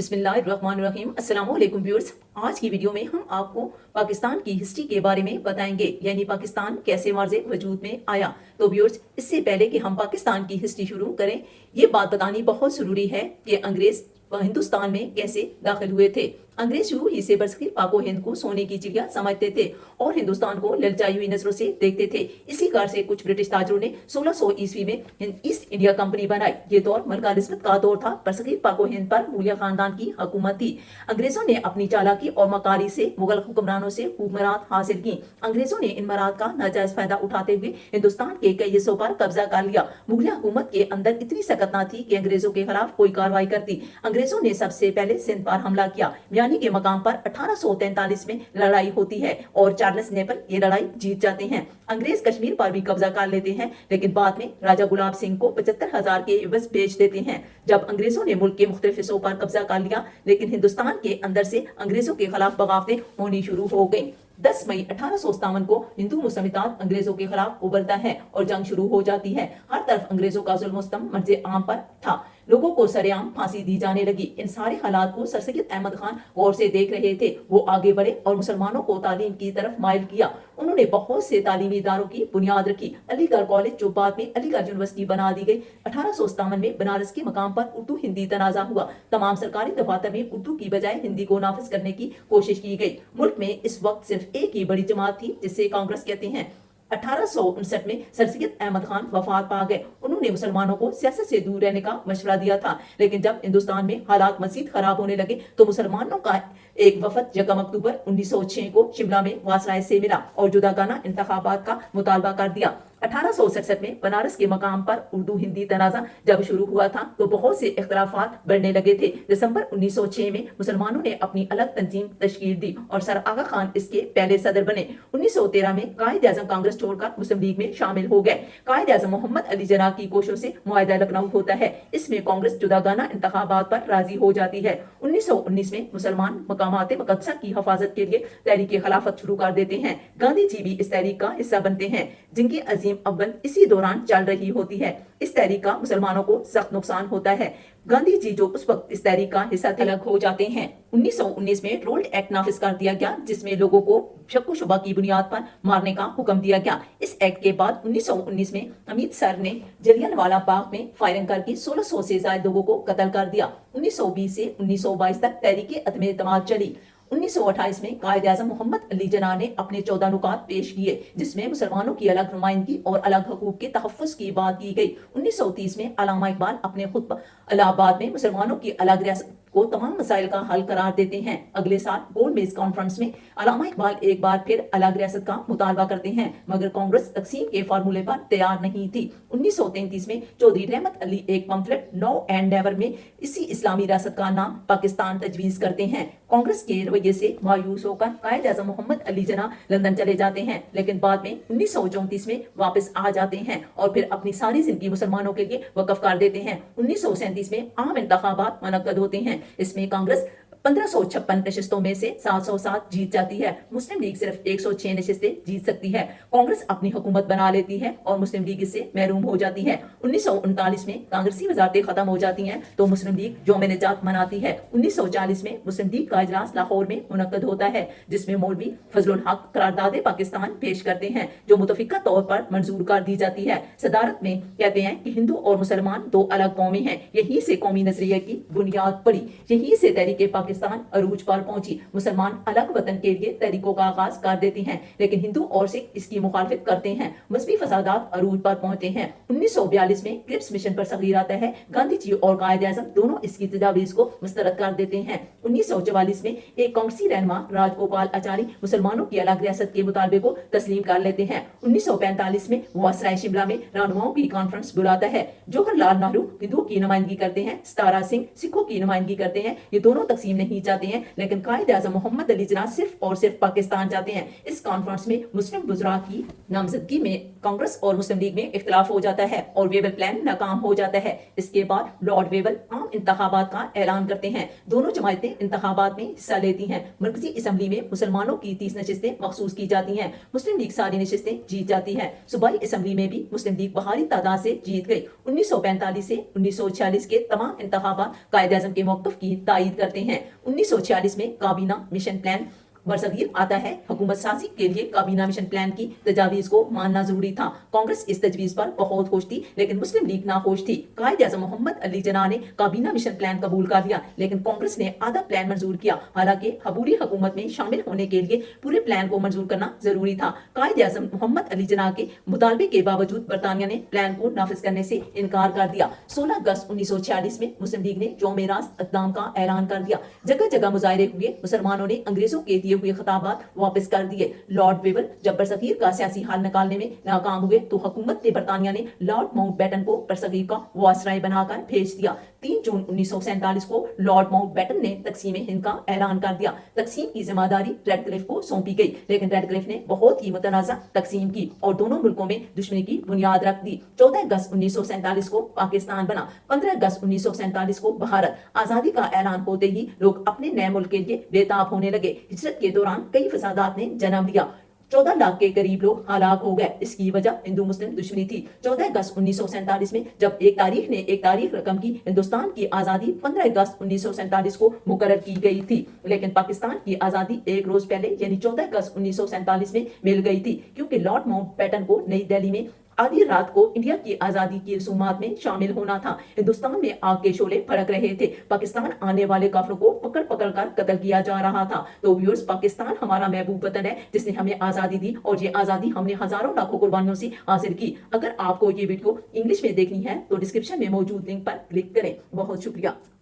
बिस्मिल्लाहिर्रहमानिर्रहीम। अस्सलाम वालेकुम व्यूअर्स। आज की वीडियो में हम आपको पाकिस्तान की हिस्ट्री के बारे में बताएंगे, यानी पाकिस्तान कैसे मार्जे वजूद में आया। तो व्यूअर्स, इससे पहले कि हम पाकिस्तान की हिस्ट्री शुरू करें, ये बात बतानी बहुत ज़रूरी है कि अंग्रेज़ हिंदुस्तान में कैसे दाखिल हुए थे। अंग्रेज शुरू ही से बरसगीर पाको हिंद को सोने की चिड़िया समझते थे और हिंदुस्तान को ललचाई हुई नजरों से देखते थे। इसी कारण से कुछ ब्रिटिश ताजरों ने 1600 ईस्वी में ईस्ट इंडिया कंपनी बनाई। ये दौर मलका एलिजबेथ का दौर था। बरसगीर पाको हिंद पर मूलिया खानदान की हुकूमत थी। अंग्रेजों ने अपनी चालाकी और मकारी से मुगल हुक्मरानों से हुकूमत हासिल की। अंग्रेजों ने इन मराद का नाजायज फायदा उठाते हुए हिंदुस्तान के कई हिस्सों पर कब्जा कर लिया। मुगलिया हुकूमत के अंदर इतनी सख्त न थी कि अंग्रेजों के खिलाफ कोई कार्रवाई करती। अंग्रेजों ने सबसे पहले सिंध पर हमला किया। मियानी के मकाम पर 1843 में लड़ाई होती है और चार्ल्स नेपियर ये लड़ाई जीत जाते हैं। अंग्रेज कश्मीर पर भी कब्जा कर लेते हैं, लेकिन बाद में राजा गुलाब सिंह को 75,000 के एवज बेच देते हैं। जब अंग्रेजों ने मुल्क के मुख्तलिफ हिस्सों पर कब्जा कर लिया, लेकिन हिंदुस्तान के अंदर से अंग्रेजों के खिलाफ बगावतें होनी शुरू हो गई। 10 मई 1857 को हिंदू मुसलमान अंग्रेजों के खिलाफ उबलता है और जंग शुरू हो जाती है। हर तरफ अंग्रेजों का जुल्म सितम मर्ज़े आम पर था। लोगों को सरेआम फांसी दी जाने लगी। इन सारे हालात को सर सैयद अहमद खान गौर से देख रहे थे। वो आगे बढ़े और मुसलमानों को तालीम की तरफ माइल किया। उन्होंने बहुत से तालीमी इदारों की बुनियाद रखी। अलीगढ़ कॉलेज, जो बाद में अलीगढ़ यूनिवर्सिटी बना दी गई। 1857 में बनारस के मकाम पर उर्दू हिंदी तनाजा हुआ। तमाम सरकारी दफातर में उर्दू की बजाय हिंदी को नाफिज करने की कोशिश की गई। मुल्क में इस वक्त सिर्फ एक ही बड़ी जमात थी, जिसे कांग्रेस कहते हैं। 1859 में सर सैयद अहमद खान वफात पा गए। उन्होंने मुसलमानों को सियासत से दूर रहने का मशवरा दिया था, लेकिन जब हिंदुस्तान में हालात मजीद खराब होने लगे तो मुसलमानों का एक वफद 1 अक्टूबर 1906 को शिमला में वासराय से मिला और जुदागाना इंतखाबात का मुतालबा कर दिया। 1867 में बनारस के मकाम पर उर्दू हिंदी तनाजा जब शुरू हुआ था तो बहुत से इख्तलाफात बढ़ने लगे थे। दिसंबर 1906 में मुसलमानों ने अपनी अलग तंजीम तश्कील दी और सर आगा खान इसके पहले सदर बने। 1913 में कायद आजम कांग्रेस छोड़कर मुस्लिम लीग में शामिल हो गए। कायद आजम मोहम्मद अली जिन्ना की कोशिशों से मुआहदा लखनऊ होता है। इसमें कांग्रेस जुदागाना इंतखाबात पर राजी हो जाती है। 1919 में मुसलमान मकामात मुकद्दसा की हिफाजत के लिए तहरीक खिलाफत शुरू कर देते हैं। गांधी जी भी इस तहरीक का हिस्सा बनते हैं, जिनकी अजीम अव्वल इसी दौरान चल रही होती है। इस तहरीक का मुसलमानों को सख्त नुकसान होता है। गांधी जी जो उस वक्त इस तहरीक का हिस्सा थे, अलग हो जाते हैं। 1919 में रोल्ड एक्ट नाफिज कर दिया गया, जिसमें लोगों को शक शुबा की बुनियाद पर मारने का हुक्म दिया गया। इस एक्ट के बाद 1919 में अमृतसर ने जलियांवाला बाग में फायरिंग करके 1600 से ज्यादा लोगों को कत्ल कर दिया। 1920 से 1922 तक तहरीक अदम एतमाद चली। 1928 में कायद आज़म मोहम्मद अली जिन्ना ने अपने 14 नुकात पेश किए, जिसमें मुसलमानों की अलग नुमाइंदगी और अलग हकूक के तहफ़्फ़ुज़ की बात की गई। 1930 में अल्लामा इकबाल अपने खुतबा इलाहाबाद में मुसलमानों की अलग रियासत को तमाम मसाइल का हल करार देते हैं। अगले साल गोल्ड मेज कॉन्फ्रेंस में अल्लामा इकबाल एक बार फिर अलग रियासत का मुतालबा करते हैं, मगर कांग्रेस तकसीम के फार्मूले पर तैयार नहीं थी। 1933 में चौधरी रहमत अली एक पम्फलेट नो एंड नेवर में इसी इस्लामी रियासत का नाम पाकिस्तान तजवीज़ करते हैं। कांग्रेस के रवैये से मायूस होकर कायद आज़म मोहम्मद अली जिन्ना लंदन चले जाते हैं, लेकिन बाद में 1934 में वापस आ जाते हैं और फिर अपनी सारी जिंदगी मुसलमानों के लिए वक्फ कर देते हैं। 1937 में आम इंतखाबात मुनक्कद होते हैं। इसमें कांग्रेस 1556 नशिस्तों में से 707 जीत जाती है। मुस्लिम लीग सिर्फ 106 नशिस्तें जीत सकती है। कांग्रेस अपनी हुकूमत बना लेती है और मुस्लिम लीग इससे महरूम हो जाती है। 1939 में कांग्रेसी वजारतें खत्म हो जाती हैं तो मुस्लिम लीग यौम निजात मनाती है। 1940 में मुस्लिम लीग का इजलास लाहौर में मुनक्कद होता है, जिसमें मौलवी फजलुल हक करारदाद पाकिस्तान पेश करते हैं, जो मुतफिका तौर पर मंजूर कर दी जाती है। सदारत में कहते हैं कि हिंदू और मुसलमान दो अलग कौमें हैं। यही से कौमी नजरिए की बुनियाद पड़ी, यही से तहरीक पाकिस्तान अरूज पर पहुंची। मुसलमान अलग वतन के लिए तहरीकों का आगाज कर देते हैं, लेकिन हिंदू और सिख इसकी मुखालफत करते हैं। मजहबी फसादात अरूज पर पहुंचते हैं। 1942 में क्रिप्स मिशन पर सगीर आता है। गांधी जी और कायद आज़म दोनों इसकी तजावीज को मुस्तरद कर देते हैं। 1944 में एक कांग्रेसी रहनुमा राजगोपाल आचार्य मुसलमानों की अलग रियासत के मुतालबे को तस्लीम कर लेते हैं। 1945 में वासराय शिमला में रहनुमाओं की कॉन्फ्रेंस बुलाता है। जवाहरलाल नेहरू हिंदुओं की नुमाइंदगी करते हैं, सतारा सिंह सिखों की नुमाइंदगी करते हैं। ये दोनों तकसीम نہیں چاہتے ہیں، لیکن قائد اعظم محمد علی جناح صرف اور صرف پاکستان چاہتے ہیں۔ اس کانفرنس میں مسلم وزراء کی نامزدگی میں کانگریس اور مسلم لیگ میں اختلاف ہو جاتا ہے اور ویول پلان ناکام ہو جاتا ہے۔ اس کے بعد لارڈ ویول عام انتخابات کا اعلان کرتے ہیں۔ دونوں جماعتیں انتخابات میں حصہ لیتی ہیں۔ مرکزی اسمبلی میں مسلمانوں کی 30 نشستیں مخصوص کی جاتی ہیں۔ مسلم لیگ ساری نشستیں جیت جاتی ہے۔ صوبائی اسمبلی میں بھی مسلم لیگ بھاری تعداد سے جیت گئی۔ 1945 سے 1946 کے تمام انتخابات قائد اعظم کے موقف کی تائید کرتے ہیں۔ 1946 میں کابینہ مشن پلان برصغیر آتا ہے۔ حکومت سازی کے لیے کابینہ مشن پلان کی تجاویز کو ماننا ضروری تھا۔ کانگریس اس تجویز پر بہت خوش تھی، لیکن مسلم لیگ ناخوش تھی۔ قائد اعظم محمد علی جناح نے کابینہ مشن پلان قبول کر لیا، لیکن کانگریس نے آدھا پلان منظور کیا، حالانکہ عبوری حکومت میں شامل ہونے کے لیے پورے پلان کو منظور کرنا ضروری تھا۔ قائد اعظم محمد علی جناح کے مطالبے کے باوجود برطانیہ نے پلان کو نافذ کرنے سے انکار کر دیا۔ 16 اگست 1946 میں مسلم لیگ نے یوم راست اقدام کا اعلان کر دیا۔ جگہ جگہ مظاہرے ہوئے، مسلمانوں نے انگریزوں کے دیے ہوئے خطابات واپس کر دیے۔ لارڈ ویول جب برصغیر کا سیاسی حل نکالنے میں ناکام ہوئے تو حکومت برطانیہ نے لارڈ ماؤنٹ بیٹن کو برصغیر کا وائسرائے بنا کر بھیج دیا۔ 3 جون 1947 کو لارڈ ماؤنٹ بیٹن نے تقسیم ہند کا اعلان کر دیا۔ تقسیم کی ذمہ داری ریڈ کلف کو سونپی گئی، لیکن ریڈ کلف نے بہت ہی متنازع تقسیم کی اور دونوں ملکوں میں دشمنی کی بنیاد رکھ دی۔ 14 اگست 1947 کو پاکستان بنا۔ 15 اگست 1947 کو بھارت آزادی کا اعلان ہوتے ہی لوگ اپنے نئے ملک کے لیے بےتاب ہونے لگے۔ ہجرت کے دوران کئی فسادات نے جنم لیا۔ 14 لاکھ کے قریب لوگ ہلاک ہو گئے۔ اس کی وجہ ہندو مسلم دشمنی تھی۔ 14 اگست 1947 میں جب ایک تاریخ نے ایک تاریخ رقم کی، ہندوستان کی آزادی 15 اگست 1947 کو مقرر کی گئی تھی، لیکن پاکستان کی آزادی ایک روز پہلے یعنی 14 اگست 1947 میں مل گئی تھی، کیونکہ لارڈ ماؤنٹ بیٹن کو نئی دہلی میں آدھی رات کو انڈیا کی آزادی کی رسومات میں شامل ہونا تھا۔ ہندوستان میں آگ کے شعلے بھڑک رہے تھے۔ پاکستان آنے والے کافروں کو پکڑ پکڑ کر قتل کیا جا رہا تھا۔ تو ویورز، پاکستان ہمارا محبوب وطن ہے جس نے ہمیں آزادی دی، اور یہ آزادی ہم نے ہزاروں لاکھوں قربانیوں سے حاصل کی۔ اگر آپ کو یہ ویڈیو انگلش میں دیکھنی ہے تو ڈسکرپشن میں موجود لنک پر کلک کریں۔ بہت شکریہ۔